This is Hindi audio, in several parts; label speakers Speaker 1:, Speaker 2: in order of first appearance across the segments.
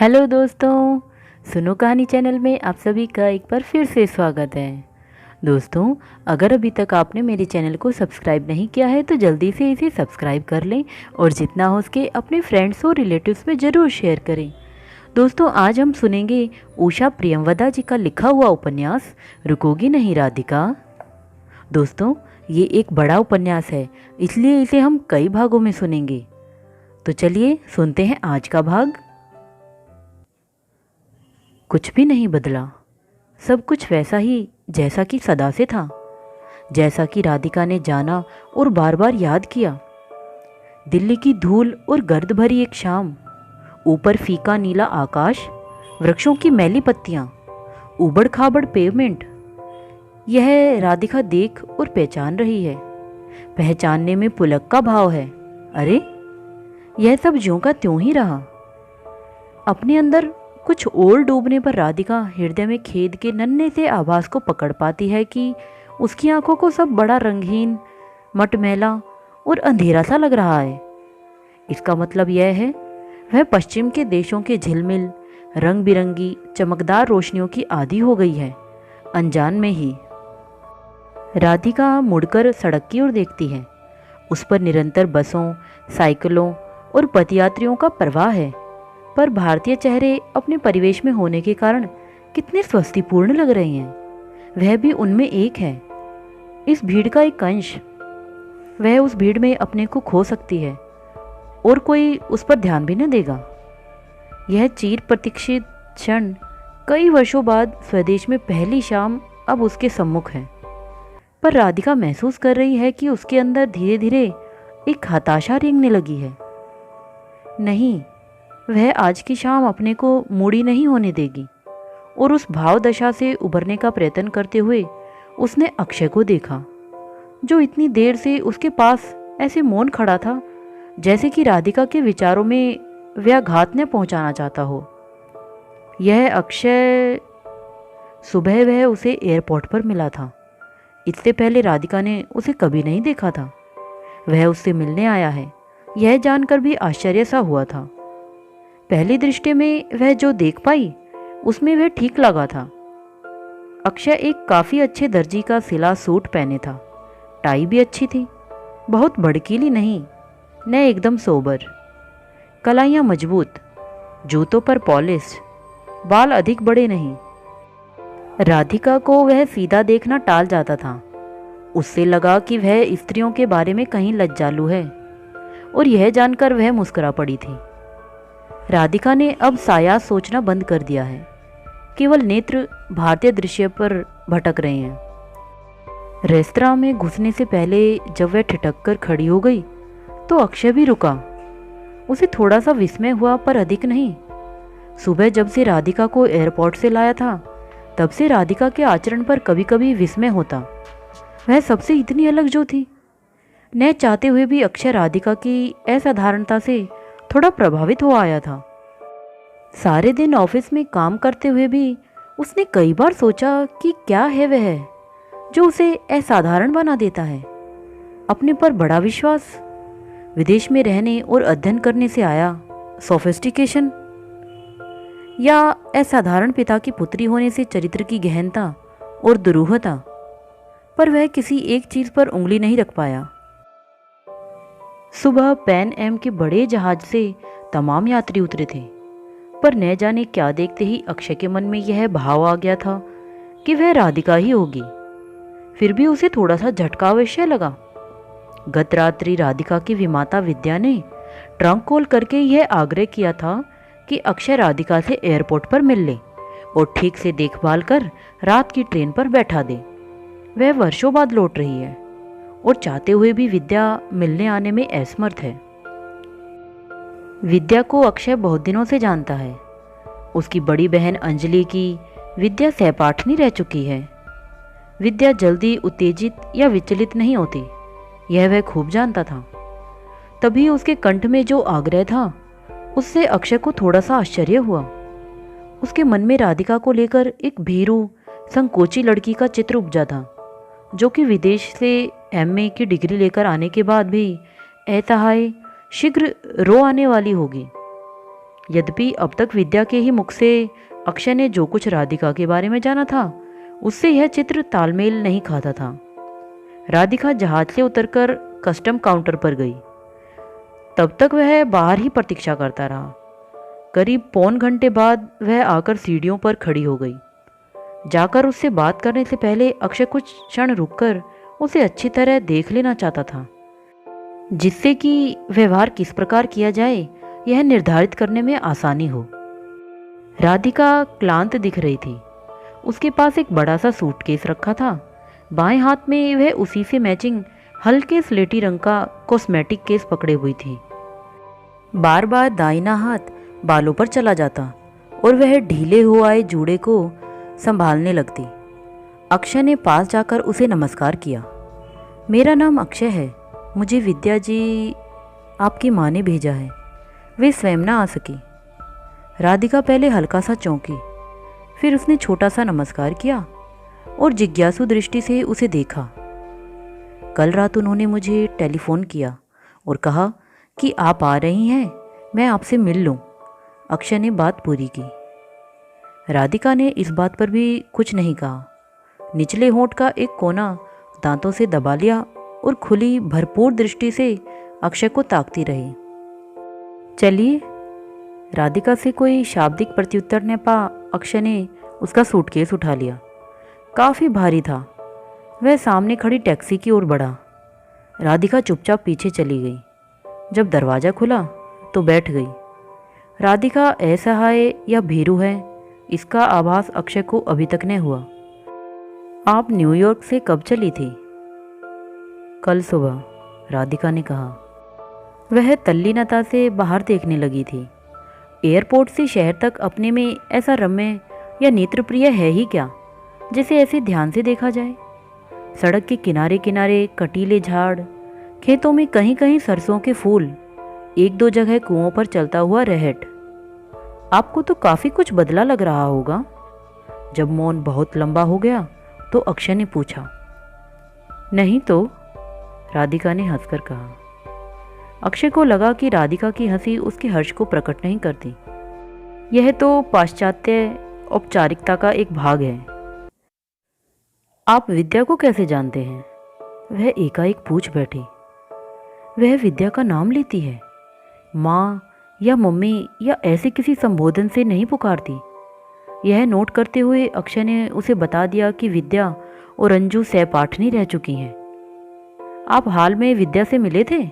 Speaker 1: हेलो दोस्तों, सुनो कहानी चैनल में आप सभी का एक बार फिर से स्वागत है। दोस्तों, अगर अभी तक आपने मेरे चैनल को सब्सक्राइब नहीं किया है तो जल्दी से इसे सब्सक्राइब कर लें और जितना हो सके अपने फ्रेंड्स और रिलेटिव्स में ज़रूर शेयर करें। दोस्तों, आज हम सुनेंगे उषा प्रियमवदा जी का लिखा हुआ उपन्यास रुकोगी नहीं राधिका। दोस्तों, ये एक बड़ा उपन्यास है, इसलिए इसे हम कई भागों में सुनेंगे। तो चलिए सुनते हैं आज का भाग। कुछ भी नहीं बदला, सब कुछ वैसा ही जैसा कि सदा से था, जैसा कि राधिका ने जाना और बार बार याद किया। दिल्ली की धूल और गर्द भरी एक शाम, ऊपर फीका नीला आकाश, वृक्षों की मैली पत्तियां, उबड़ खाबड़ पेवमेंट। यह राधिका देख और पहचान रही है। पहचानने में पुलक का भाव है। अरे, यह सब ज्यों का त्यों ही रहा। अपने अंदर कुछ और डूबने पर राधिका हृदय में खेद के नन्हे से आभास को पकड़ पाती है कि उसकी आंखों को सब बड़ा रंगहीन, मटमैला और अंधेरा सा लग रहा है। इसका मतलब यह है वह पश्चिम के देशों के झिलमिल, रंग बिरंगी, चमकदार रोशनियों की आदी हो गई है, अनजान में ही। राधिका मुड़कर सड़क की ओर देखती है। उस पर निरंतर बसों, साइकिलों और पदयात्रियों का प्रवाह है, पर भारतीय चेहरे अपने परिवेश में होने के कारण कितने स्वस्तिपूर्ण लग रहे हैं। वह भी उनमें एक है, इस भीड़ का एक अंश। वह उस भीड़ में अपने को खो सकती है और कोई उस पर ध्यान भी न देगा। यह चिर प्रतीक्षित क्षण कई वर्षों बाद स्वदेश में पहली शाम अब उसके सम्मुख है। पर राधिका महसूस कर रही है कि उसके अंदर धीरे धीरे एक हताशा रेंगने लगी है। नहीं, वह आज की शाम अपने को मूड़ी नहीं होने देगी। और उस भाव दशा से उभरने का प्रयत्न करते हुए उसने अक्षय को देखा, जो इतनी देर से उसके पास ऐसे मौन खड़ा था, जैसे कि राधिका के विचारों में व्याघात न पहुंचाना चाहता हो। यह अक्षय, सुबह वह उसे एयरपोर्ट पर मिला था। इससे पहले राधिका ने उसे कभी नहीं देखा था। वह उससे मिलने आया है, यह जानकर भी आश्चर्य सा हुआ था। पहली दृष्टि में वह जो देख पाई उसमें वह ठीक लगा था। अक्षय एक काफ़ी अच्छे दर्जी का सिला सूट पहने था। टाई भी अच्छी थी, बहुत भड़कीली नहीं, न एकदम सोबर। कलाइयाँ मजबूत, जूतों पर पॉलिश, बाल अधिक बड़े नहीं। राधिका को वह सीधा देखना टाल जाता था। उससे लगा कि वह स्त्रियों के बारे में कहीं लज्जालू है, और यह जानकर वह मुस्कुरा पड़ी थी। राधिका ने अब साया सोचना बंद कर दिया है। केवल नेत्र भारतीय दृश्य पर भटक रहे हैं। रेस्तरां में घुसने से पहले जब वह ठिठक कर खड़ी हो गई तो अक्षय भी रुका। उसे थोड़ा सा विस्मय हुआ, पर अधिक नहीं। सुबह जब से राधिका को एयरपोर्ट से लाया था, तब से राधिका के आचरण पर कभी कभी विस्मय होता। वह सबसे इतनी अलग जो थी। न चाहते हुए भी अक्षय राधिका की असाधारणता से थोड़ा प्रभावित हो आया था। सारे दिन ऑफिस में काम करते हुए भी उसने कई बार सोचा कि क्या है वह जो उसे असाधारण बना देता है। अपने पर बड़ा विश्वास, विदेश में रहने और अध्ययन करने से आया सोफिस्टिकेशन, या असाधारण पिता की पुत्री होने से चरित्र की गहनता और दुरूहता। पर वह किसी एक चीज पर उंगली नहीं रख पाया। सुबह पैन एम के बड़े जहाज से तमाम यात्री उतरे थे, पर न जाने क्या देखते ही अक्षय के मन में यह भाव आ गया था कि वह राधिका ही होगी। फिर भी उसे थोड़ा सा झटका अवश्य लगा। गत रात्रि राधिका की विमाता विद्या ने ट्रंक खोल करके यह आग्रह किया था कि अक्षय राधिका से एयरपोर्ट पर मिल ले और ठीक से देखभाल कर रात की ट्रेन पर बैठा दे। वह वर्षों बाद लौट रही है और चाहते हुए भी विद्या मिलने आने में असमर्थ है। विद्या को अक्षय बहुत दिनों से जानता है। उसकी बड़ी बहन अंजलि की विद्या सहपाठनी रह चुकी है। विद्या जल्दी उत्तेजित या विचलित नहीं होती, यह वह खूब जानता था। तभी उसके कंठ में जो आग्रह था, उससे अक्षय को थोड़ा सा आश्चर्य हुआ। उसके मन में राधिका को लेकर एक भीरू, संकोची लड़की का चित्र उपजा था, जो कि विदेश से एमए की डिग्री लेकर आने के बाद भी अतहाय शीघ्र रो आने वाली होगी। यद्यपि अब तक विद्या के ही मुख से अक्षय ने जो कुछ राधिका के बारे में जाना था उससे यह चित्र तालमेल नहीं खाता था। राधिका जहाज से उतरकर कस्टम काउंटर पर गई। तब तक वह बाहर ही प्रतीक्षा करता रहा। करीब पौन घंटे बाद वह आकर सीढ़ियों पर खड़ी हो गई। जाकर उससे बात करने से पहले अक्षय कुछ क्षण रुककर उसे अच्छी तरह देख लेना चाहता था, जिससे कि व्यवहार किस प्रकार किया जाए यह निर्धारित करने में आसानी हो। राधिका क्लांत दिख रही थी। उसके पास एक बड़ा सा सूटकेस रखा था। बाएं हाथ में वह उसी से मैचिंग हल्के स्लेटी रंग का कॉस्मेटिक केस पकड़े हुई थी। बार बार दाहिना हाथ बालों पर चला जाता और वह ढीले हो आए जूड़े को संभालने लगती। अक्षय ने पास जाकर उसे नमस्कार किया। मेरा नाम अक्षय है, मुझे विद्या जी आपकी माँ ने भेजा है, वे स्वयं ना आ सकी। राधिका पहले हल्का सा चौंकी, फिर उसने छोटा सा नमस्कार किया और जिज्ञासु दृष्टि से उसे देखा। कल रात उन्होंने मुझे टेलीफोन किया और कहा कि आप आ रही हैं, मैं आपसे मिल लूं। अक्षय ने बात पूरी की। राधिका ने इस बात पर भी कुछ नहीं कहा। निचले होंठ का एक कोना दांतों से दबा लिया और खुली भरपूर दृष्टि से अक्षय को ताकती रही। चलिए। राधिका से कोई शाब्दिक प्रत्युत्तर न पा अक्षय ने उसका सूटकेस उठा लिया। काफ़ी भारी था। वह सामने खड़ी टैक्सी की ओर बढ़ा। राधिका चुपचाप पीछे चली गई। जब दरवाज़ा खुला तो बैठ गई। राधिका असहाय या भीरू है, इसका आभास अक्षय को अभी तक न हुआ। आप न्यूयॉर्क से कब चली थी? कल सुबह, राधिका ने कहा। वह तल्लीनता से बाहर देखने लगी थी। एयरपोर्ट से शहर तक अपने में ऐसा रम्य या नेत्रप्रिय है ही क्या, जिसे ऐसे ध्यान से देखा जाए। सड़क के किनारे किनारे कटीले झाड़, खेतों में कहीं कहीं सरसों के फूल, एक दो जगह कुओं पर चलता हुआ रहट। आपको तो काफ़ी कुछ बदला लग रहा होगा। जब मौन बहुत लंबा हो गया तो अक्षय ने पूछा। नहीं तो, राधिका ने हंसकर कहा। अक्षय को लगा कि राधिका की हंसी उसके हर्ष को प्रकट नहीं करती। यह तो पाश्चात्य औपचारिकता का एक भाग है। आप विद्या को कैसे जानते हैं? वह एकाएक पूछ बैठी। वह विद्या का नाम लेती है, माँ या मम्मी या ऐसे किसी संबोधन से नहीं पुकारती। यह नोट करते हुए अक्षय ने उसे बता दिया कि विद्या और अंजू सहपाठनी रह चुकी हैं। आप हाल में विद्या से मिले थे?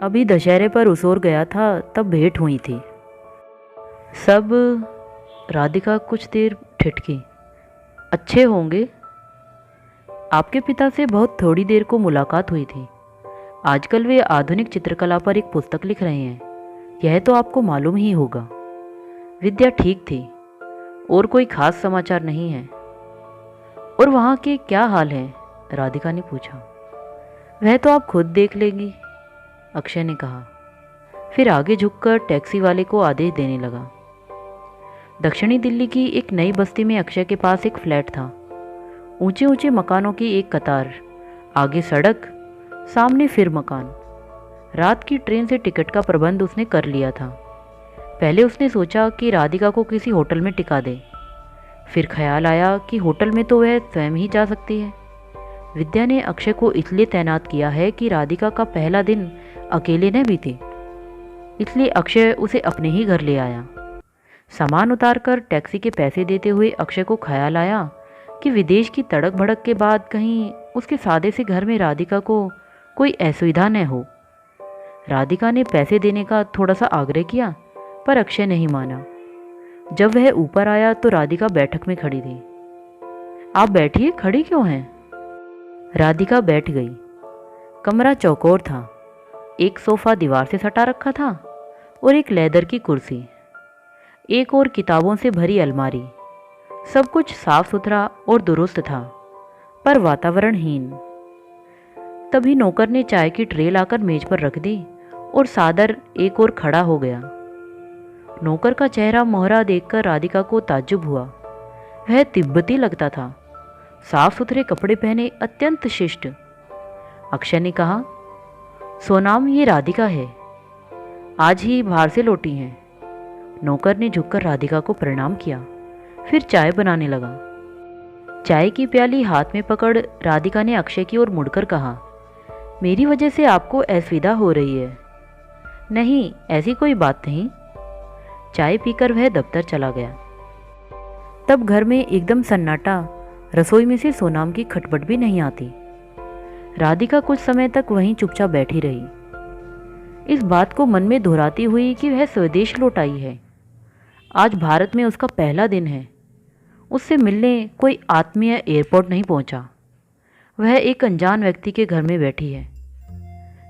Speaker 1: अभी दशहरे पर उसोर गया था, तब भेंट हुई थी। सब? राधिका कुछ देर ठिठकी। अच्छे होंगे। आपके पिता से बहुत थोड़ी देर को मुलाकात हुई थी। आजकल वे आधुनिक चित्रकला पर एक पुस्तक लिख रहे हैं, यह तो आपको मालूम ही होगा। विद्या ठीक थी, और कोई खास समाचार नहीं है। और वहाँ के क्या हाल है? राधिका ने पूछा। वह तो आप खुद देख लेंगी, अक्षय ने कहा। फिर आगे झुककर टैक्सी वाले को आदेश देने लगा। दक्षिणी दिल्ली की एक नई बस्ती में अक्षय के पास एक फ्लैट था। ऊंचे ऊंचे मकानों की एक कतार, आगे सड़क, सामने फिर मकान। रात की ट्रेन से टिकट का प्रबंध उसने कर लिया था। पहले उसने सोचा कि राधिका को किसी होटल में टिका दे। फिर ख्याल आया कि होटल में तो वह स्वयं ही जा सकती है। विद्या ने अक्षय को इसलिए तैनात किया है कि राधिका का पहला दिन अकेले न बीते, इसलिए अक्षय उसे अपने ही घर ले आया। सामान उतारकर टैक्सी के पैसे देते हुए अक्षय को ख्याल आया कि विदेश की तड़क भड़क के बाद कहीं उसके सादे से घर में राधिका को कोई असुविधा न हो। राधिका ने पैसे देने का थोड़ा सा आग्रह किया, पर अक्षय नहीं माना। जब वह ऊपर आया तो राधिका बैठक में खड़ी थी। आप बैठिए, खड़ी क्यों हैं? राधिका बैठ गई। कमरा चौकोर था। एक सोफा दीवार से सटा रखा था और एक लेदर की कुर्सी, एक और किताबों से भरी अलमारी। सब कुछ साफ सुथरा और दुरुस्त था, पर वातावरणहीन। तभी नौकर ने चाय की ट्रे लाकर मेज पर रख दी और सादर एक और खड़ा हो गया। नौकर का चेहरा मोहरा देखकर राधिका को ताज्जुब हुआ। वह तिब्बती लगता था, साफ सुथरे कपड़े पहने, अत्यंत शिष्ट। अक्षय ने कहा, सोनाम, ये राधिका है, आज ही बाहर से लौटी हैं। नौकर ने झुककर राधिका को प्रणाम किया, फिर चाय बनाने लगा। चाय की प्याली हाथ में पकड़ राधिका ने अक्षय की ओर मुड़कर कहा, मेरी वजह से आपको असुविधा हो रही है। नहीं, ऐसी कोई बात नहीं। चाय पीकर वह दफ्तर चला गया। तब घर में एकदम सन्नाटा, रसोई में से सोनाम की खटपट भी नहीं आती। राधिका कुछ समय तक वहीं चुपचाप बैठी रही, इस बात को मन में दोहराती हुई कि वह स्वदेश लौट आई है। आज भारत में उसका पहला दिन है। उससे मिलने कोई आत्मीय एयरपोर्ट नहीं पहुंचा। वह एक अनजान व्यक्ति के घर में बैठी है।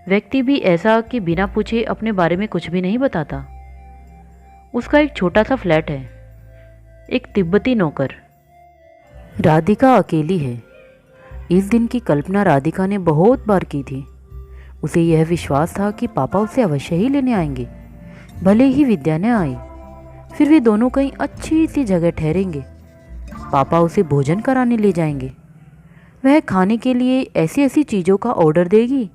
Speaker 1: व्यक्ति भी ऐसा कि बिना पूछे अपने बारे में कुछ भी नहीं बताता। उसका एक छोटा सा फ्लैट है, एक तिब्बती नौकर। राधिका अकेली है। इस दिन की कल्पना राधिका ने बहुत बार की थी। उसे यह विश्वास था कि पापा उसे अवश्य ही लेने आएंगे, भले ही विद्या न आए। फिर वे दोनों कहीं अच्छी सी जगह ठहरेंगे। पापा उसे भोजन कराने ले जाएंगे। वह खाने के लिए ऐसी ऐसी चीज़ों का ऑर्डर देगी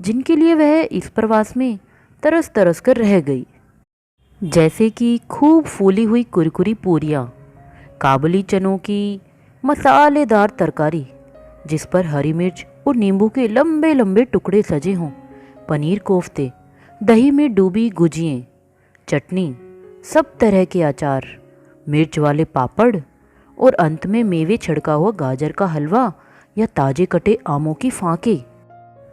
Speaker 1: जिनके लिए वह इस प्रवास में तरस तरस कर रह गई, जैसे कि खूब फूली हुई कुरकुरी पूरियाँ, काबुली चनों की मसालेदार तरकारी जिस पर हरी मिर्च और नींबू के लंबे लंबे टुकड़े सजे हों, पनीर कोफ्ते, दही में डूबी गुजियाँ, चटनी, सब तरह के अचार, मिर्च वाले पापड़ और अंत में मेवे छिड़का हुआ गाजर का हलवा या ताजे कटे आमों की फांके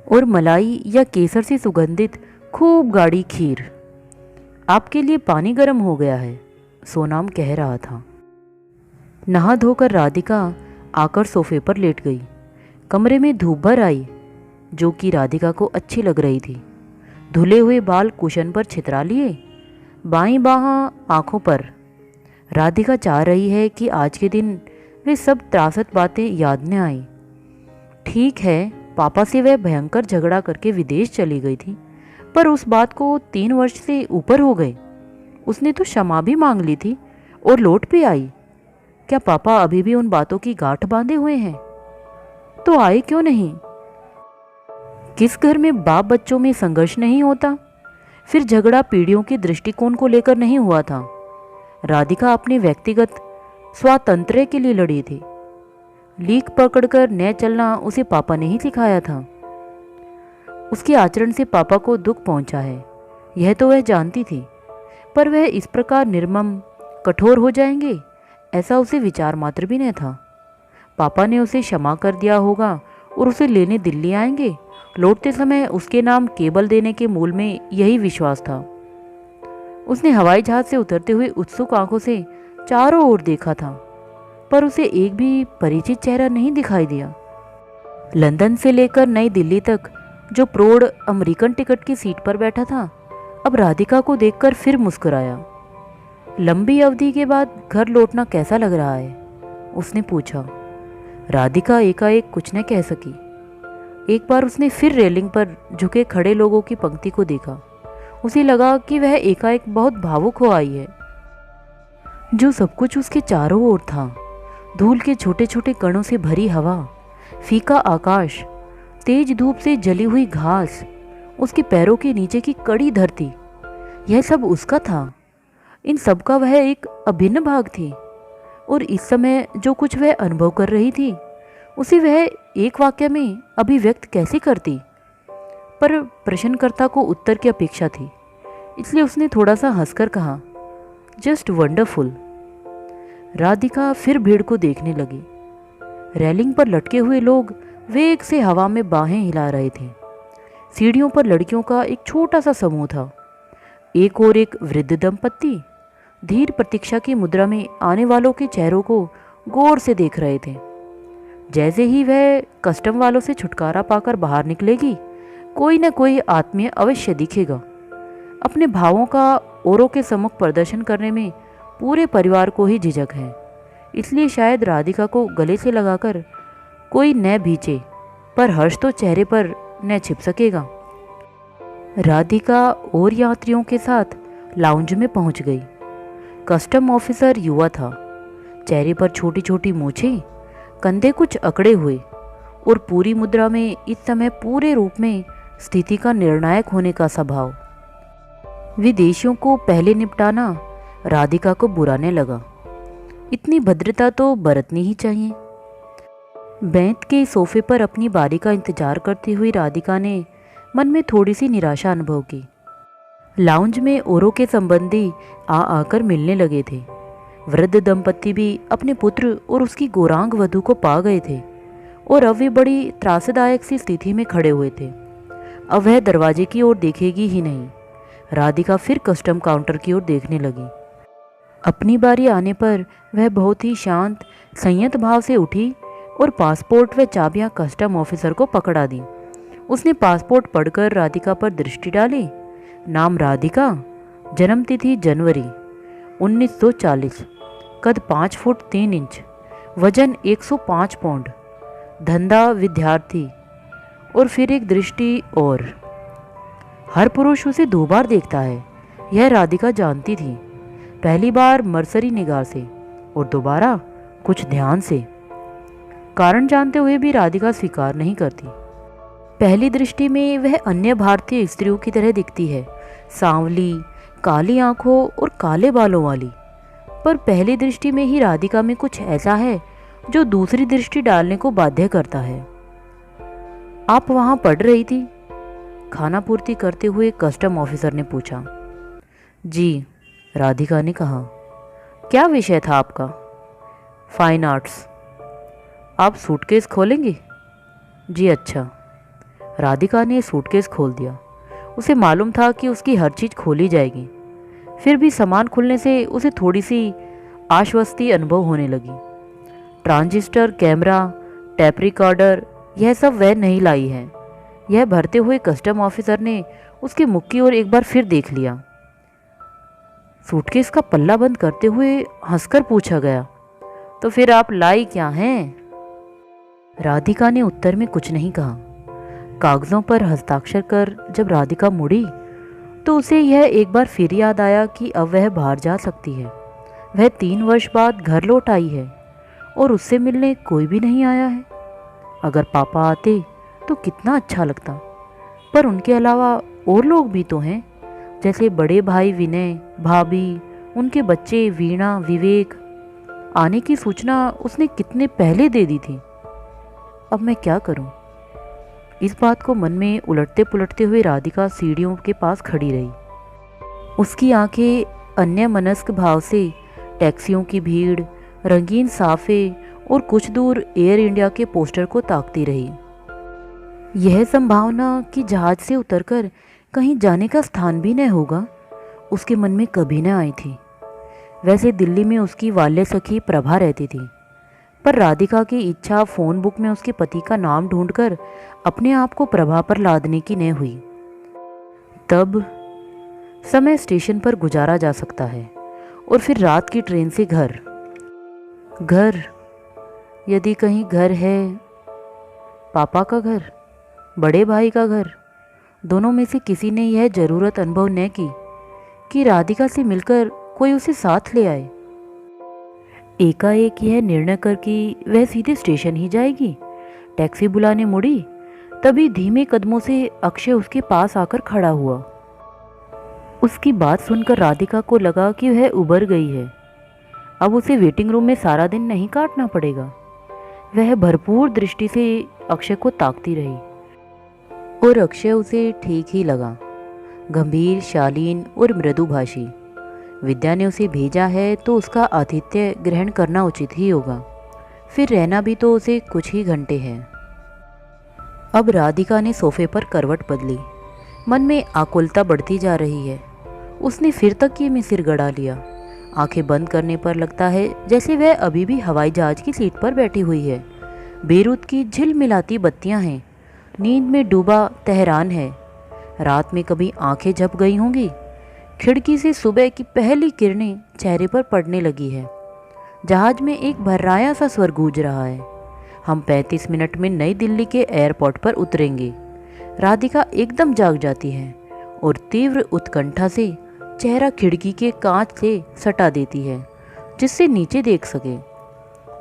Speaker 1: और मलाई या केसर से सुगंधित खूब गाढ़ी खीर। आपके लिए पानी गर्म हो गया है, सोनाम कह रहा था। नहा धोकर राधिका आकर सोफे पर लेट गई। कमरे में धूप भर आई, जो कि राधिका को अच्छी लग रही थी। धुले हुए बाल कुशन पर छितरा लिए, बाईं बाह आंखों पर। राधिका चाह रही है कि आज के दिन वे सब त्रासद बातें याद न आई। ठीक है, पापा से वह भयंकर झगड़ा करके विदेश चली गई थी, पर उस बात को 3 वर्ष से ऊपर हो गए। उसने तो क्षमा भी मांग ली थी और लौट भी आई। क्या पापा अभी भी उन बातों की गांठ बांधे हुए हैं? तो आए क्यों नहीं? किस घर में बाप बच्चों में संघर्ष नहीं होता? फिर झगड़ा पीढ़ियों के दृष्टिकोण को लेकर नहीं हुआ था। राधिका अपने व्यक्तिगत स्वातंत्र्य के लिए लड़ी थी। लीक पकड़कर न चलना उसे पापा ने ही सिखाया था। उसके आचरण से पापा को दुख पहुंचा है, यह तो वह जानती थी, पर वह इस प्रकार निर्मम कठोर हो जाएंगे ऐसा उसे विचार मात्र भी न था। पापा ने उसे क्षमा कर दिया होगा और उसे लेने दिल्ली आएंगे। लौटते समय उसके नाम केबल देने के मूल में यही विश्वास था। उसने हवाई जहाज से उतरते हुए उत्सुक आंखों से चारों ओर देखा था, पर उसे एक भी परिचित चेहरा नहीं दिखाई दिया। लंदन से लेकर नई दिल्ली तक जो प्रौढ़ अमेरिकन टिकट की सीट पर बैठा था, अब राधिका को देखकर फिर मुस्कुराया। लंबी अवधि के बाद घर लौटना कैसा लग रहा है? उसने पूछा। राधिका एकाएक कुछ न कह सकी। एक बार उसने फिर रेलिंग पर झुके खड़े लोगों की पंक्ति को देखा। उसे लगा कि वह एकाएक बहुत भावुक हो आई है। जो सब कुछ उसके चारों ओर था, धूल के छोटे छोटे कणों से भरी हवा, फीका आकाश, तेज धूप से जली हुई घास, उसके पैरों के नीचे की कड़ी धरती, यह सब उसका था। इन सब का वह एक अभिन्न भाग थी। और इस समय जो कुछ वह अनुभव कर रही थी, उसे वह एक वाक्य में अभिव्यक्त कैसे करती? पर प्रश्नकर्ता को उत्तर की अपेक्षा थी, इसलिए उसने थोड़ा सा हंसकर कहा, जस्ट वंडरफुल। राधिका फिर भीड़ को देखने लगी। रेलिंग पर लटके हुए लोग वेग से हवा में बाहें हिला रहे थे। सीढ़ियों पर लड़कियों का एक छोटा सा समूह था। एक और एक वृद्ध दंपत्ति धीर प्रतीक्षा की मुद्रा में आने वालों के चेहरों को गौर से देख रहे थे। जैसे ही वह कस्टम वालों से छुटकारा पाकर बाहर निकलेगी, कोई न कोई आत्मीय अवश्य दिखेगा। अपने भावों का औरों के सम्मुख प्रदर्शन करने में पूरे परिवार को ही झिझक है, इसलिए शायद राधिका को गले से लगाकर कोई न भींचे, पर हर्ष तो चेहरे पर न छिप सकेगा। राधिका और यात्रियों के साथ लाउंज में पहुंच गई। कस्टम ऑफिसर युवा था। चेहरे पर छोटी छोटी मूछें, कंधे कुछ अकड़े हुए और पूरी मुद्रा में इस समय पूरे रूप में स्थिति का निर्णायक होने का स्वभाव। विदेशियों को पहले निपटाना राधिका को बुराने लगा। इतनी भद्रता तो बरतनी ही चाहिए। बेंत के सोफे पर अपनी बारी का इंतजार करती हुई राधिका ने मन में थोड़ी सी निराशा अनुभव की। लाउंज में औरों के संबंधी आकर मिलने लगे थे। वृद्ध दंपत्ति भी अपने पुत्र और उसकी गौरांग वधू को पा गए थे और अब वे बड़ी त्रासदायक सी स्थिति में खड़े हुए थे। अब वह दरवाजे की ओर देखेगी ही नहीं। राधिका फिर कस्टम काउंटर की ओर देखने लगी। अपनी बारी आने पर वह बहुत ही शांत संयत भाव से उठी और पासपोर्ट व चाबियां कस्टम ऑफिसर को पकड़ा दी। उसने पासपोर्ट पढ़कर राधिका पर दृष्टि डाली। नाम राधिका, जन्मतिथि जनवरी 1940, कद 5 फुट 3 इंच, वजन 105 पाउंड, धंधा विद्यार्थी। और फिर एक दृष्टि और। हर पुरुष उसे 2 बार देखता है, यह राधिका जानती थी। पहली बार मरसरी निगाह से और दोबारा कुछ ध्यान से। कारण जानते हुए भी राधिका स्वीकार नहीं करती। पहली दृष्टि में वह अन्य भारतीय स्त्रियों की तरह दिखती है, सांवली, काली आंखों और काले बालों वाली। पर पहली दृष्टि में ही राधिका में कुछ ऐसा है जो दूसरी दृष्टि डालने को बाध्य करता है। आप वहां पढ़ रही थी? खाना पूर्ति करते हुए कस्टम ऑफिसर ने पूछा। जी, राधिका ने कहा। क्या विषय था आपका? Fine arts. आप सूटकेस खोलेंगे? जी अच्छा। राधिका ने सूटकेस खोल दिया। उसे मालूम था कि उसकी हर चीज़ खोली जाएगी। फिर भी सामान खुलने से उसे थोड़ी सी आश्वस्ति अनुभव होने लगी। ट्रांजिस्टर, कैमरा, टेप रिकॉर्डर, यह सब वह नहीं लाई है। यह भरते हुए कस्टम ऑफिसर ने उसके मुख की ओर एक बार फिर देख लिया। सूटकेस का पल्ला बंद करते हुए हंसकर पूछा गया, तो फिर आप लाई क्या हैं? राधिका ने उत्तर में कुछ नहीं कहा। कागजों पर हस्ताक्षर कर जब राधिका मुड़ी तो उसे यह एक बार फिर याद आया कि अब वह बाहर जा सकती है। वह 3 वर्ष बाद घर लौट आई है और उससे मिलने कोई भी नहीं आया है। अगर पापा आते तो कितना अच्छा लगता, पर उनके अलावा और लोग भी तो हैं, जैसे बड़े भाई विनय, भाभी, उनके बच्चे वीणा, विवेक। आने की सूचना उसने कितने पहले दे दी थी। अब मैं क्या करूं? इस बात को मन में उलटते पुलटते हुए राधिका सीढ़ियों के पास खड़ी रही। उसकी आंखें अन्यमनस्क भाव से टैक्सियों की भीड़, रंगीन साफे और कुछ दूर एयर इंडिया के पोस्टर को ताकती रही। यह संभावना कि जहाज से उतरकर कहीं जाने का स्थान भी न होगा उसके मन में कभी न आई थी। वैसे दिल्ली में उसकी बाल्य सखी प्रभा रहती थी, पर राधिका की इच्छा फ़ोन बुक में उसके पति का नाम ढूंढकर अपने आप को प्रभा पर लादने की न हुई। तब समय स्टेशन पर गुजारा जा सकता है और फिर रात की ट्रेन से घर। यदि कहीं घर है, पापा का घर, बड़े भाई का घर, दोनों में से किसी ने यह ज़रूरत अनुभव न की कि राधिका से मिलकर कोई उसे साथ ले आए। एकाएक यह निर्णय कर कि वह सीधे स्टेशन ही जाएगी। टैक्सी बुलाने मुड़ी, तभी धीमे कदमों से अक्षय उसके पास आकर खड़ा हुआ। उसकी बात सुनकर राधिका को लगा कि वह उबर गई है। अब उसे वेटिंग रूम में सारा दिन नहीं काटना पड़ेगा। वह भरपूर दृष्टि से अक्षय को ताकती रही और अक्षय उसे ठीक ही लगा। गंभीर, शालीन और मृदुभाषी। विद्या ने उसे भेजा है तो उसका आतिथ्य ग्रहण करना उचित ही होगा। फिर रहना भी तो उसे कुछ ही घंटे हैं। अब राधिका ने सोफे पर करवट बदली। मन में आकुलता बढ़ती जा रही है। उसने फिर तकिए में सिर गड़ा लिया। आंखें बंद करने पर लगता है जैसे वह अभी भी हवाई जहाज की सीट पर बैठी हुई है। बेरूत की झिलमिलाती बत्तियां हैं। नींद में डूबा तेहरान है। रात में कभी आंखें झप गई होंगी। खिड़की से सुबह की पहली किरणें चेहरे पर पड़ने लगी है। जहाज में एक भर्राया सा स्वर गूंज रहा है। हम 35 मिनट में नई दिल्ली के एयरपोर्ट पर उतरेंगे। राधिका एकदम जाग जाती है और तीव्र उत्कंठा से चेहरा खिड़की के कांच से सटा देती है जिससे नीचे देख सके।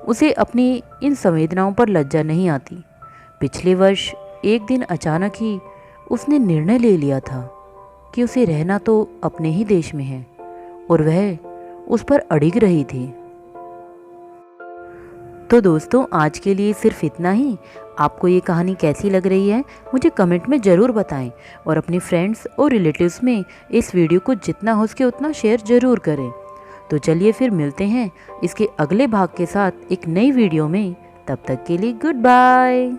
Speaker 1: उसे अपनी इन संवेदनाओं पर लज्जा नहीं आती। पिछले वर्ष एक दिन अचानक ही उसने निर्णय ले लिया था कि उसे रहना तो अपने ही देश में है और वह उस पर अड़िग रही थी। तो दोस्तों आज के लिए सिर्फ इतना ही। आपको ये कहानी कैसी लग रही है मुझे कमेंट में ज़रूर बताएं और अपने फ्रेंड्स और रिलेटिव्स में इस वीडियो को जितना हो सके उतना शेयर ज़रूर करें। तो चलिए फिर मिलते हैं इसके अगले भाग के साथ एक नई वीडियो में। तब तक के लिए गुड बाय।